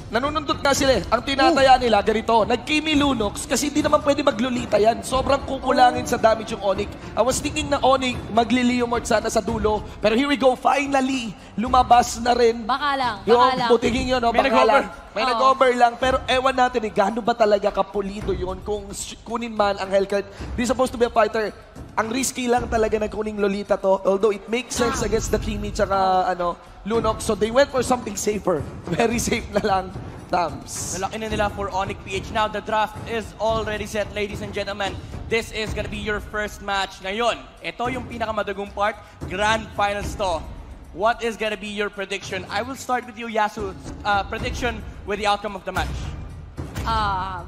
Nanunundot nga sila. Ang tinataya nila, ganito, nag-Kimi Lunox kasi hindi naman pwede maglulita yan. Sobrang kukulangin sa damage yung Onic. I was thinking na Onic, magliliyomort sana sa dulo. Pero here we go, finally, lumabas na rin. Baka lang, yung baka lang. putiging yun, no? May May nag-over lang. Pero ewan natin, gaano ba talaga kapulido yun kung kunin man ang Hellcat. Di supposed to be a fighter. Ang risky lang talaga na kuning Lolita to. Although it makes sense against the Kimi tsaka Lunox. So they went for something safer. Very safe na lang. Tams. Nalaki na nila for Onic PH. Now the draft is already set, ladies and gentlemen. This is gonna be your first match. Ngayon, ito yung pinakamadagong part. Grand Finals to. What is gonna be your prediction? I will start with you, Yasu. Prediction with the outcome of the match.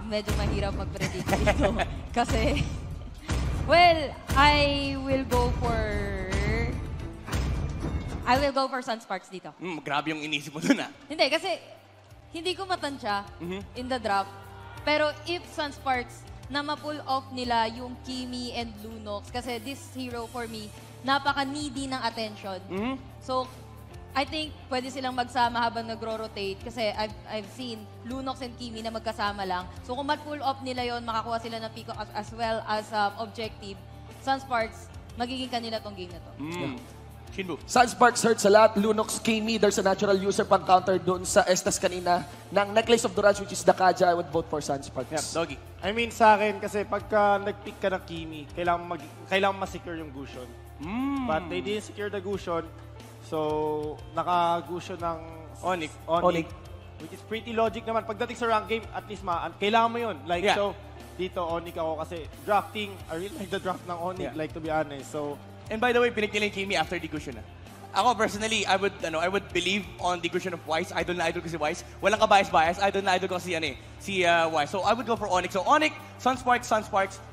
Medyo mahirap mag-predict dito. Kasi, well, I will go for Sunsparks dito. Grabe yung inisip mo dun, Hindi, kasi hindi ko matansya in the draft. Pero if Sunsparks na ma-pull off nila yung Kimi and Lunox, kasi this hero for me, napaka-needy ng attention. So, I think pwede silang magsama habang nagro-rotate kasi I've seen Lunox and Kimi na magkasama lang. So kung mat-pull off nila yon, makakuha sila ng pick as well as objective, Sunsparks, magiging kanila tong game na to. Shinbu. Sunsparks hurt sa lahat. Lunox, Kimi, there's a natural user pang counter doon sa Estas kanina ng Necklace of Durance, which is the Kaja. I would vote for Sunsparks. Yeah, Doggy. I mean, sa akin, kasi pagka nag-pick ka ng Kimi, kailangan ma-secure yung Gusion. But they didn't secure the Gusion. So, naka-Gusion ng Onic. Which is pretty logic naman. Pagdating sa rank game, at least kailangan mo yun. Like, so, dito, Onic ako kasi drafting, I really like the draft ng Onic, like, to be honest. So, and by the way, pinig nila yung Kimi after the Gusion. Ako personally, I would believe on the Gusion of Wise. Idol na idol ko si Wise. Walang ka-bias. Idol na idol ko si Wise. So I would go for Onic. So Onic, Sunsparks,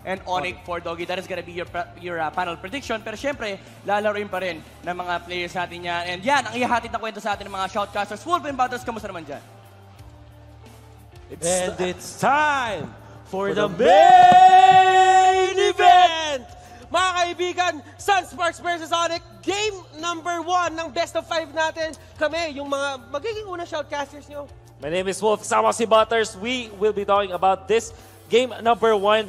and Onic for Doggy. That is gonna be your panel prediction. Pero syempre, lalaroin pa rin ng mga players natin yan. And yan, ang ihahatid na kwento sa atin ng mga shoutcasters. Wolf and Battles, kamusta naman dyan? It's time for the main event! Mga kaibigan, Sunsparks versus Onic, game number 1 ng best of 5 natin. Kami, yung mga magiging unang shoutcasters nyo. My name is Wolf, kasama si Butters. We will be talking about this game number 1.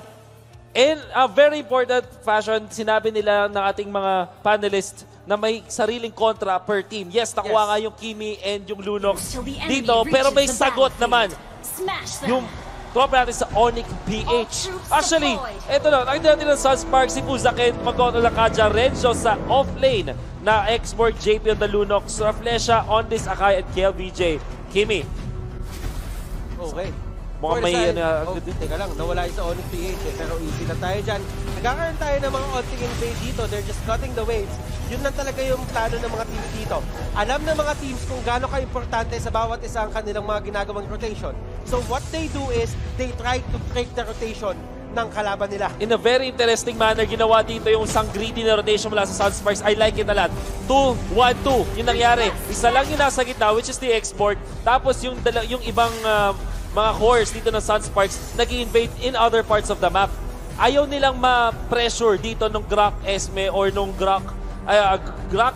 In a very important fashion, sinabi nila ng ating mga panelists na may sariling kontra per team. Yes, nakuha nga yung Kimi and yung Lunox dito, pero may sagot naman. Yung tropa natin sa Onic PH. Actually, ito na, nakita natin ng Sunsparks, si Fuzaken, mag-auto lang Kaja Renzo sa off-lane na export JP on the Lunox, Raflesha, Ondis, Akai, at KLVJ. Kimi. Okay. Mukhang may teka lang, nawala yung sa Onic PH pero easy na tayo dyan. Nagkakaroon tayo ng mga onting invade dito. They're just cutting the waves. Yun lang talaga yung plano ng mga teams dito. Alam ng mga teams kung gaano ka-importante sa bawat isa ang kanilang mga ginagawang rotation. So what they do is, they try to break the rotation ng kalaban nila. In a very interesting manner, ginawa dito yung isang greedy na rotation mula sa Sunsparks. I like it a lot. 2-1-2, yung nangyari. Isa lang yung nasa gitna, which is the export. Tapos yung ibang mga cores dito ng Sunsparks nag-i-invade in other parts of the map. Ayaw nilang ma-pressure dito nung Grok Esme or nung Grok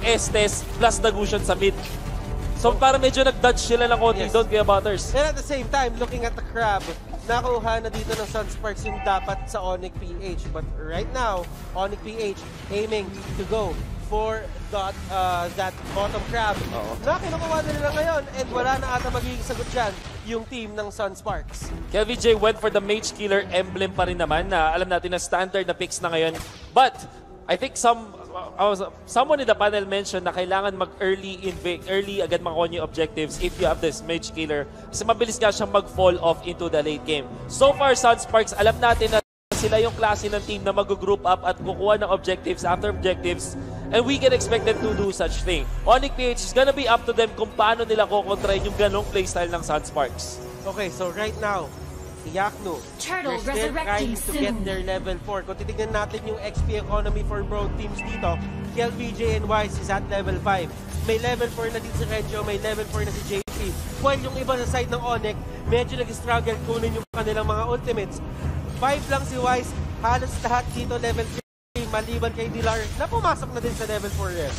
Estes plus Dagusion sa mid. So para medyo nag-dodge sila ng konti doon kaya Butters. And at the same time, looking at the crab, nakuha na dito ng Sunsparks yung dapat sa Onic PH. But right now, Onic PH aiming to go for that bottom crab na kinukuha na nila ngayon and wala na ata magiging sagot dyan yung team ng Sunsparks. KLVJ went for the Mage Killer emblem pa rin naman na alam natin na standard na picks na ngayon. But I think someone in the panel mentioned na kailangan early agad makuha yung objectives if you have this Mage Killer kasi mabilis nga siyang mag-fall off into the late game. So far, Sunsparks, alam natin na sila yung klase ng team na mag-group up at kukuha ng objectives after objectives and we can expect them to do such thing. Onic PH is gonna be up to them kung paano nila kukontrahin yung ganong playstyle ng Sunsparks. Okay, so right now, Yakno, they're still trying to get their level 4. Kung titignan natin yung XP economy for both teams dito, KLVJ and Wise is at level 5. May level 4 na din si Renjo, may level 4 na si JP. While yung iba sa side ng Onic, medyo nag-struggle kunin yung kanilang mga ultimates. 5 lang si Wise, halos lahat dito level 3, maliban kay Dilar, na pumasok na din sa level 4 rin.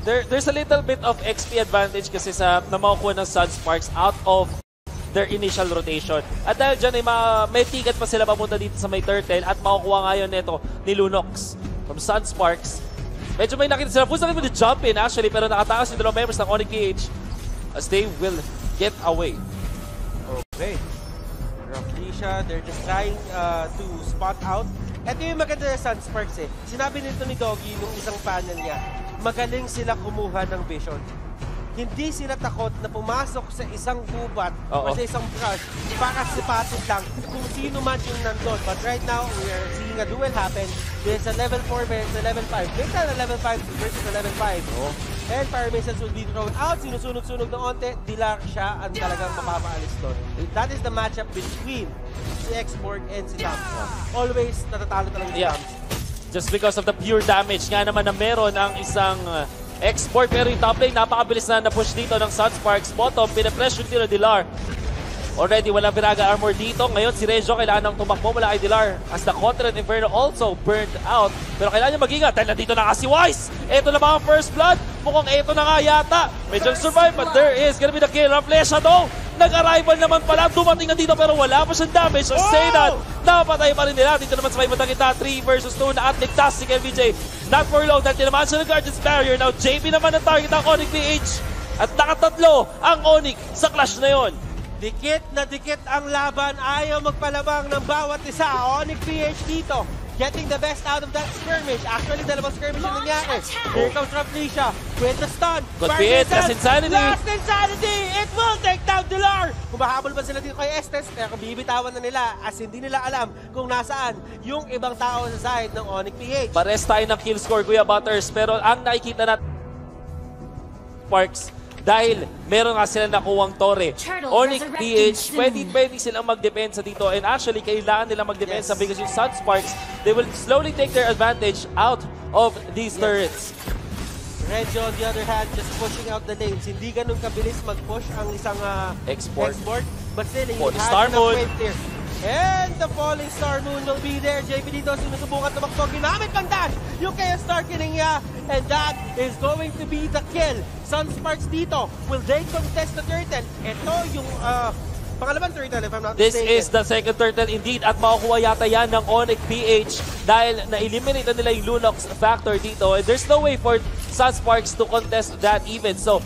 There's a little bit of XP advantage kasi sa na makukuha ng Sunsparks out of their initial rotation. At dahil dyan, may ticket pa sila papunta dito sa may turtle at makukuha ngayon nito ni Lunox from Sunsparks. Medyo may nakita sila. Pusa kayo jump in actually, pero nakatakas yung dalawang members ng Onic PH as they will get away. Okay. Raflisha, they're just trying to spot out. Ito yung maganda sa Sunsparks eh. Sinabi nito ni Doggy nung isang panel niya, magaling sila kumuha ng vision. Hindi sila takot na pumasok sa isang gubat o sa isang brush para sipatin lang kung sino man yung nandun. But right now, we are seeing a duel happen. There's a level 4 versus a level 5. There's a level 5 versus a level 5. And fire missiles will be thrown out. Sinusunog-sunog ng onte. Dilar siya ang talagang mapapaalis doon. That is the matchup between si X-Borg and si Tams. Always natatalo talaga si Tams. Just because of the pure damage nga naman na meron ang isang Export, pero yung top lane, napakabilis na push dito ng Sunsparks. Bottom, pinapressure dito ng Dilar. Already, walang Viraga armor dito. Ngayon, si Reggio kailangan ng tumakbo mula kay Dilar. As the Contract Inferno also burned out. Pero kailangan niya mag-ingat dahil nandito na nga si Wise. Ito na mga first blood. Mukhang ito na nga yata. Medyo survive, but there is gonna be the kill. Raflesha though. Nag-arrival naman pala. Dumating na dito pero wala pa siyang damage. So say that, napatay pa rin nila. Dito naman sa may batang kita, 3 versus 2 na at ligtas si KVJ. Not for long dahil tinamaan siya ng Guardian's Barrier. Now JP naman ang target ng Onic PH. At nakatatlo ang Onic sa clash na yon. Dikit na dikit ang laban. Ayaw magpalabang ng bawat isa. Onic PH dito. Getting the best out of that skirmish. Actually, dalawang skirmish yung nangyari. Here comes Raflisha with the stun. Could be it. Last Insanity. Last Insanity! It will take down Dilar! Kumahabol ba sila dito kay Estes? Pero bibitawan na nila as hindi nila alam kung nasaan yung ibang tao sa side ng Onic PH. Pares tayo ng kill score, Kuya Butters. Pero ang nakikita natin Sparks, dahil meron nga sila nakuwang Torre. Onic PH, pwede silang magdepensa dito. And actually, kailangan nilang magdepensa because yung Sunsparks, they will slowly take their advantage out of these turrets. Reggio, on the other hand, just pushing out the lanes. Hindi ganun kabilis mag-push ang isang export. But still, he has enough weight there. And the falling star moon will be there. JP dito sinusubukan tumakbo. Ginamit pang dash yung Chaos Darkening niya. And that is going to be the kill. Sunsparks dito. Will they contest the turtle? Ito yung pangalawang turtle if I'm not This mistaken. is the second turtle indeed. At makukuha yata yan ng Onic PH dahil na-eliminate na nila yung Lunox factor dito. And there's no way for Sunsparks to contest that even. So,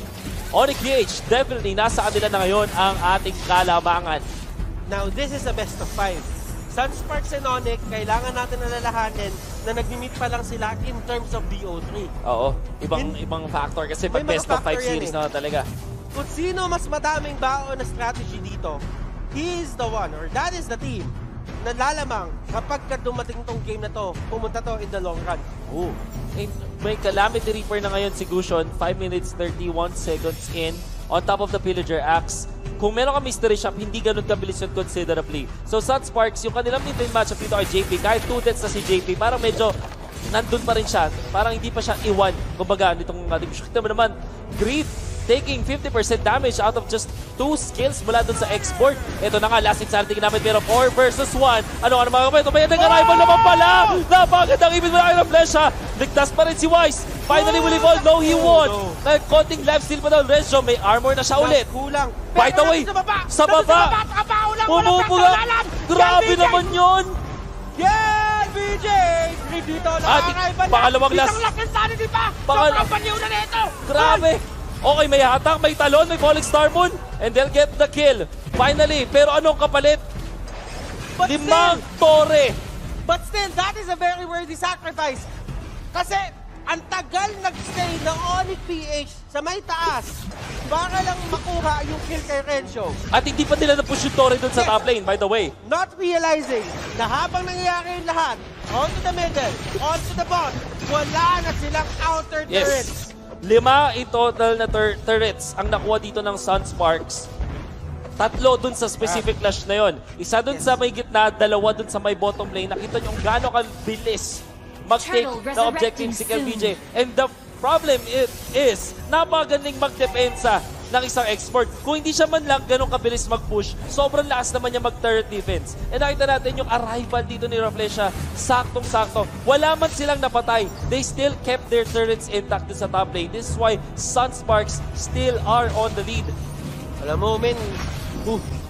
Onic PH definitely nasa kanila na ngayon ang ating kalamangan. Now, this is a best of 5. Sunsparks and Onic, kailangan natin alalahanin na nag-meet pa lang sila in terms of BO3. Oo, ibang factor kasi pag best of 5 series na talaga. Kung sino mas madaming baon na strategy dito, he is the one or that is the team na lalamang kapag dumating tong game na to, pumunta to in the long run. Oh. May Calamity Reaper na ngayon si Gusion, 5 minutes 31 seconds in. On top of the Pillager Axe. Kung meron ka Mystery Shop, hindi ganun kabilis yun considerably. So Sunsparks, yung kanilang mid-lane matchup dito kay JP, kahit 2 deaths na si JP, parang medyo nandun pa rin siya. Parang hindi pa siya iwan. Kumbaga, nitong ating kita mo naman, Grief taking 50% damage out of just 2 skills mula dun sa export. Ito na nga, last insanity ginamit, pero 4 versus 1. Ano mga kapatid? May nag-arrival naman pala! Napagandang ibig mula kay Raflesha. Ligtas pa rin si Wise. Finally, will evolve. No, he won. Konting life steal pa daw. Reggio, may armor na siya ulit. Kulang. By the way, sa baba. Pumupuga. Grabe naman yun. Yeah, BJ! Dito, nakakaiba na. Pangalawang last. Isang last insanity pa. Sobrang panyo na nito. Grabe. Okay, may hatak, may talon, may falling star moon. And they'll get the kill. Finally. Pero anong kapalit? 5 Torre. But still, that is a very worthy sacrifice. Kasi, ang tagal nag-stay ng Onic PH sa may taas para lang makuha yung kill kay Reggio. At hindi pa nila na-push yung Torre dun sa top lane, by the way. Not realizing na habang nangyayari yung lahat, onto the middle, onto the bot, wala na silang outer turrets. 5 in total na turrets ang nakuha dito ng Sunsparks. 3 dun sa specific clash na yon. Isa dun sa may gitna, 2 dun sa may bottom lane. Nakita nyo kung gaano kabilis mag-take na objective si KVJ. And the problem is, napakagaling magdepensa ng isang export. Kung hindi siya man lang ganun kabilis mag-push, sobrang lakas naman niya mag-turret defense. And nakita natin yung arrival dito ni Raflesha, saktong-sakto. Wala man silang napatay. They still kept their turrets intact sa top lane. This is why Sunsparks still are on the lead. Alam mo, men,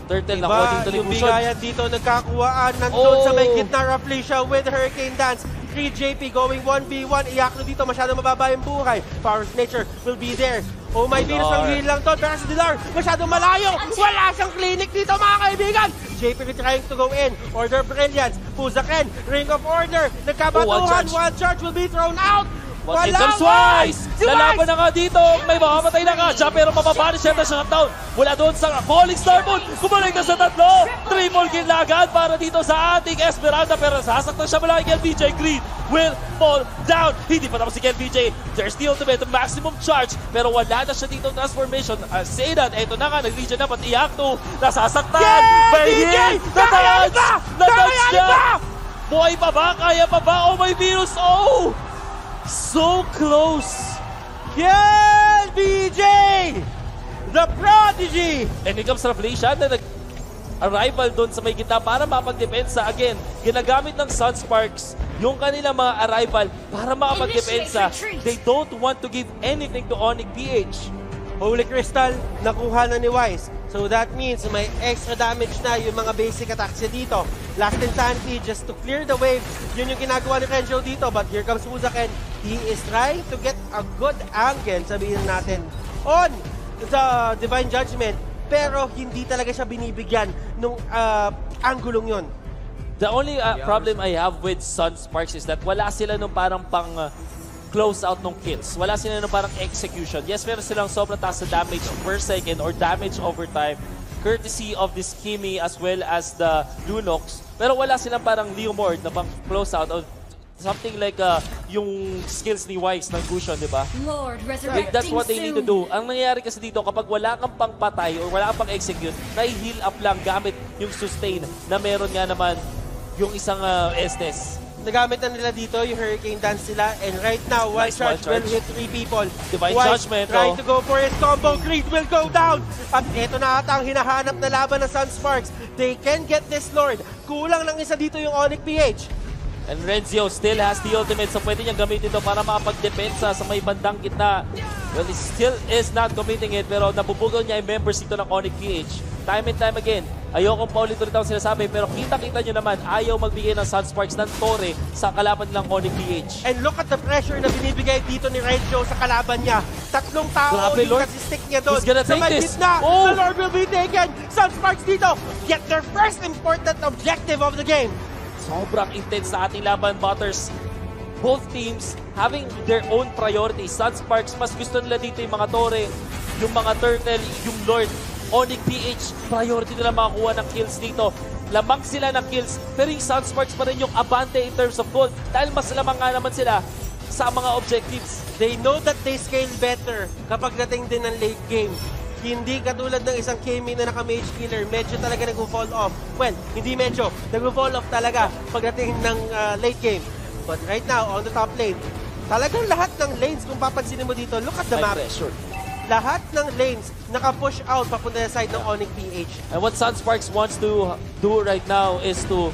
Turtle nakuha dito ni Yung Gushon. bigayan dito, nagkakuhaan. Nandun sa may gitna, Rafflesia with Hurricane Dance. 3 JP going 1v1. Iyak dito, masyadong mababa yung buhay. Power of Nature will be there. Oh my Venus, ang heal lang to. Pero si Dilar, masyadong malayo. Wala siyang clinic dito, mga kaibigan. JP trying to go in. Order Brilliance. Puzaken, Ring of Order. Nagkabatuhan. One charge will be thrown out. But in comes Wise! Lalaban na nga dito. May mamamatay na nga siya pero mababani siya na shutdown. Mula doon sa Falling Starboard. Kumalik na sa tatlo. Triple kill na agad para dito sa ating Esmeralda. Pero sasaktan siya mula kay LBJ. Green will fall down. Hindi pa tapos si LBJ. There's the ultimate maximum charge. Pero wala na siya dito transformation. Say that, eto na nga. Nag-region na pati Iakto. Nasasaktan. May hit! Na-touch! Na-touch siya! Buhay pa ba? Kaya pa ba? Oh my Venus! Oh! So close! BJ! The Prodigy! And here comes Rafflesia na nag-arrival doon sa may gitna para mapagdepensa. Again, ginagamit ng Sunsparks yung kanilang mga arrival para makapagdepensa. They don't want to give anything to Onic PH. Holy Crystal, nakuha na ni Wise. So that means may extra damage na yung mga basic attacks niya dito. Last Insanity just to clear the wave. Yun yung ginagawa ni Kenjo dito. But here comes Muzaken. He is trying to get a good angle, sabihin natin, on the Divine Judgment. Pero hindi talaga siya binibigyan nung angulong yun. The only problem I have with Sunsparks is that wala sila nung parang pang close out ng kills. Wala sila nung parang execution. Yes, meron silang sobrang taas sa damage per second or damage over time courtesy of this Kimi as well as the Lunox. Pero wala silang parang Leomord na pang close out or something like yung skills ni Wise ng Gushon, di ba? That's what they need to do. Ang nangyayari kasi dito, kapag wala kang pang patay or wala kang pang execute, na-heal up lang gamit yung sustain na meron nga naman yung isang Estes. Nagamit na nila dito yung Hurricane Dance nila, and right now, one charge will hit 3 people. Divine Wise Judgment, trying to go for his combo. Creed will go down. At ito na ata ang hinahanap na laban ng Sunsparks. They can get this Lord. Kulang lang isa dito yung Onic PH. And Renzio still has the ultimate, so pwede niyang gamitin ito para makapagdepensa sa may bandang gitna. Well, he still is not committing it, pero nabubugol niya yung members dito ng Onic PH. Time and time again, ayokong paulit-ulit ang sinasabi, pero kita-kita nyo naman, ayaw magbigay ng Sunsparks ng Torre sa kalaban ng Onic PH. And look at the pressure na binibigay dito ni Renzio sa kalaban niya. Tatlong tao yung kasi-stick niya doon. He's gonna take this. Oh! The Lord will be taken. Sunsparks dito get their first important objective of the game. Sobrang intense sa ating laban, Butters. Both teams having their own priorities. Sunsparks, mas gusto nila dito yung mga Torre, yung mga Turtle, yung Lord. Onic PH, priority nila makakuha ng kills dito. Lamang sila ng kills, pero yung Sunsparks pa rin yung abante in terms of gold. Dahil mas lamang nga naman sila sa mga objectives. They know that they scale better kapag dating din ng late game. Hindi katulad ng isang Kimi na naka-mage killer, medyo talaga nag-fall off. Well, hindi medyo, nag-fall off talaga pagdating ng late game. But right now, on the top lane, talagang lahat ng lanes, kung papansinin mo dito, look at the map. Lahat ng lanes naka-push out papunta sa side ng Onic PH. And what Sunsparks wants to do right now is to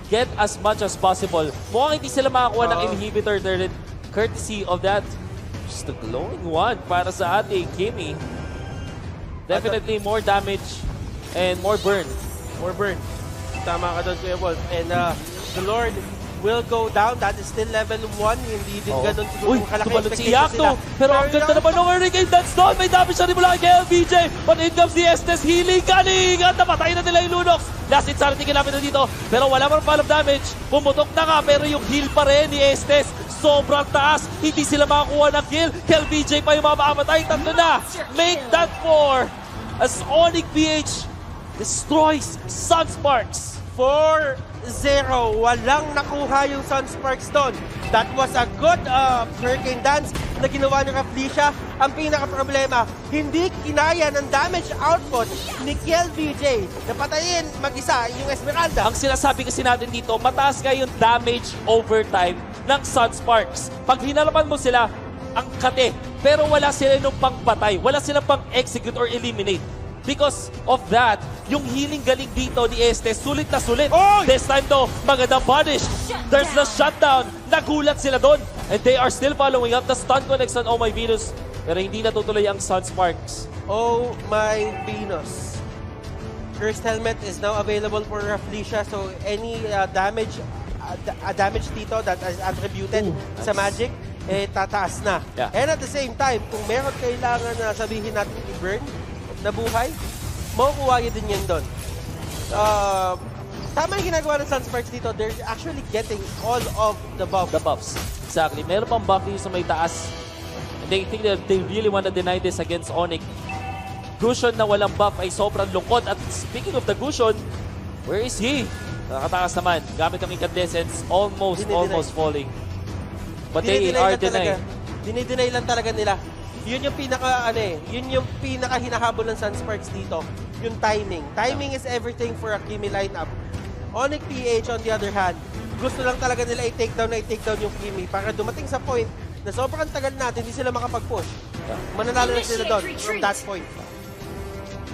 get as much as possible. Mukhang hindi sila makakuha ng inhibitor there, courtesy of that. Just a glowing one para sa ating Kimi. Definitely more damage and more burn. More burn. Tama ka doon, Kuya Wolf. And the Lord will go down. That is still level 1. Hindi din ganun siguro kalaki si Iakto. Pero ang ganda naman ng Hurricane Dance doon. May damage siya rin mula kay LBJ. But in comes the Estes. Healing galing. At napatay na nila yung Lunox. Last Insanity kinapit na dito. Pero wala man pala damage. Pumutok na nga. Pero yung heal pa rin ni Estes. Sobrang taas. Hindi sila makakuha ng kill. LBJ pa yung mamamatay. Tatlo na. Make that 4. As Onic PH destroys Sunsparks. 4-0. Walang nakuha yung Sunsparks doon. That was a good Hurricane Dance na ginawa ni Rafflesia. Ang pinaka-problema, hindi kinaya ng damage output ni KLBJ na patayin mag-isa yung Esmeralda. Ang sinasabi kasi natin dito, mataas nga yung damage over time ng Sunsparks. Pag hinalapan mo sila, ang kate. Pero wala sila nung pang-patay. Wala silang pang-execute or eliminate. Because of that, yung healing galing dito ni Estes, sulit na sulit. Oy! This time though, magandang punish. There's the shutdown. Nagulat sila doon. And they are still following up the stun connects on Oh My Venus. Pero hindi natutuloy ang Sunsparks. Oh My Venus. Cursed Helmet is now available for Felicia, so any damage dito that is attributed sa Magic, tataas na. Yeah. And at the same time, kung meron kailangan na sabihin natin i-burn na buhay, makukuha din yan doon. Tama yung ginagawa ng Sunsparks dito. They're actually getting all of the buffs. The buffs. Exactly. Meron pang buff dito sa may taas. And they think that they really want to deny this against Onic. Gusion na walang buff ay sobrang lungkot. At speaking of the Gusion, where is he? Nakatakas naman. Gamit ang incandescence. Almost falling. But they are denying. Dinideny lang talaga nila. Yun yung yun yung pinaka hinahabol ng Sunsparks dito. Yung timing. Timing is everything for a Kimi lineup. Onic PH on the other hand, gusto lang talaga nila i-take down yung Kimi para dumating sa point na sobrang tagal natin, hindi sila makapag-push. Mananalo na sila doon from that point.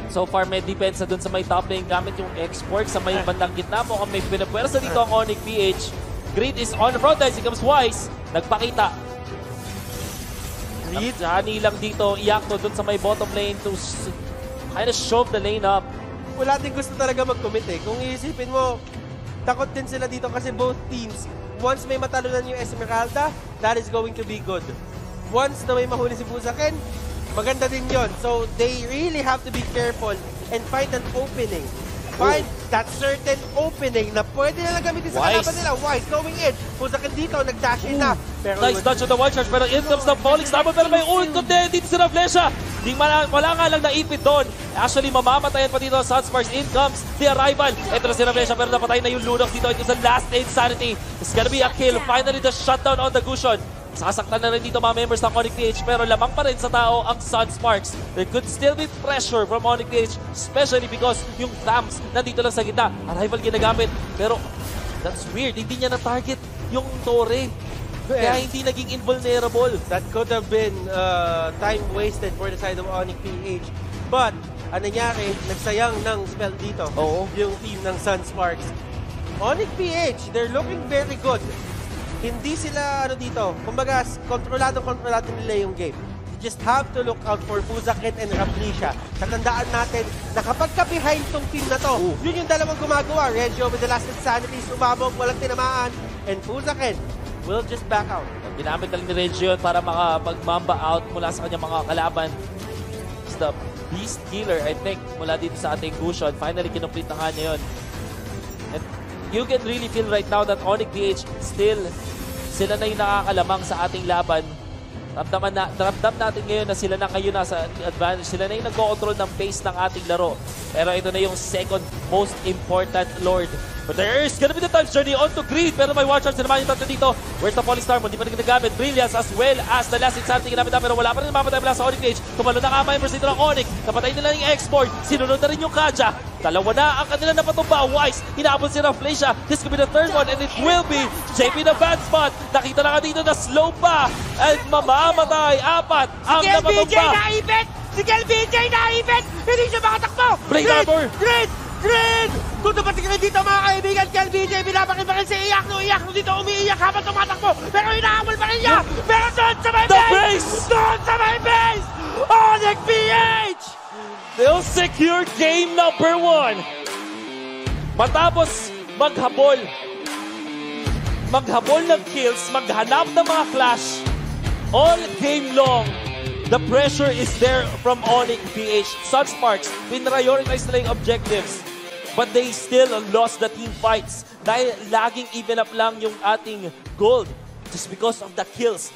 So far, may depensa dun sa may top lane gamit yung export sa may bandang gitna mo. Kung may pinapwersa dito ang Onic PH. Greed is on the front line. Here comes Wise. Nagpakita. Greed. Hani lang dito. Iakno dun sa may bottom lane to kind of shove the lane up. Wala din gusto talaga mag-commit eh. Kung iisipin mo, takot din sila dito kasi both teams, once may matalunan yung Esmeralda, that is going to be good. Once na may mahuli si Busaken, maganda din yon. So, they really have to be careful and find an opening. Find that certain opening na pwede nila gamitin sa kalaban nila. Wise going in. Busaken dito, nag-dash in na. Pero nice dodge on the one charge, pero in comes the falling star. Pero may ult dito si Raflesia. Wala nga lang naipit doon. Actually, mamamatayan pa dito sa Sunsparks. In comes the arrival. Ito na si Raflesia, pero napatay na yung Lunok dito. Ito sa last insanity. It's gonna be a kill. Finally, the shutdown on the Gusion. Sasaktan na rin dito mga members ng Onic PH, pero lamang pa rin sa tao ang Sunsparks. There could still be pressure from Onic PH, especially because yung Thams nandito lang sa gitna. Arrival ginagamit, pero that's weird. Hindi niya na-target yung Torre. Kaya hindi naging invulnerable. That could have been time wasted for the side of Onic PH. But, ang nangyari, nagsayang ng spell dito. Yung team ng Sunsparks. Onic PH, they're looking very good. Hindi sila dito. Kumbaga, kontrolado nila yung game. You just have to look out for Busaken and Raflesia. Tatandaan natin na kapag ka-behind tong team na to, yun yung dalawang gumagawa. Regio with the last insanity, sumabog, walang tinamaan. And Busaken will just back out. Ginamit na rin ni Regio para makapag-mamba out mula sa kanyang mga kalaban. It's the Beast Killer, I think, mula dito sa ating Gusion. Finally, kinumplete na kanya yun. And you can really feel right now that Onic PH still sila na yung nakakalamang sa ating laban. Ramdam natin ngayon na sila na ngayon nasa advantage. Sila na yung nagko-control ng pace ng ating laro. Pero ito na yung second most important Lord. But there is gonna be the time's journey on to Greed. Pero may watch out sila naman yung tatlo dito. Where's the Falling Star mo? Hindi pa rin ginagamit. Brilliance as well as the last insanity ginamit na. Pero wala pa rin mamatay mula sa Onic PH. Tumalo na nga members dito ng Onic. Napatay nila yung export. Sinunod na rin yung Kaja. Dalawa na ang kanila napatumba. Wise, hinaabot si Raflesia. This could be the third one and it will be JP the bad spot. Nakita na ka dito na slow pa. And mamamatay. Apat ang napatumba. Si naipit! Si KLBJ naipit! Hindi siya makatakbo! Break armor! Green! Tutupat si Green dito mga kaibigan. KLBJ binabakit pa rin si Iakno. Iakno dito umiiyak habang tumatakbo. Pero hinahabol pa rin niya. Pero doon sa may base! Doon sa may base! Onic PH! They'll secure game number 1. Matapos maghabol ng kills, maghanap ng mga clash, all game long, the pressure is there from Onic PH. Sunsparks, pinrioritize nila yung objectives, but they still lost the team fights dahil laging even up lang yung ating gold just because of the kills.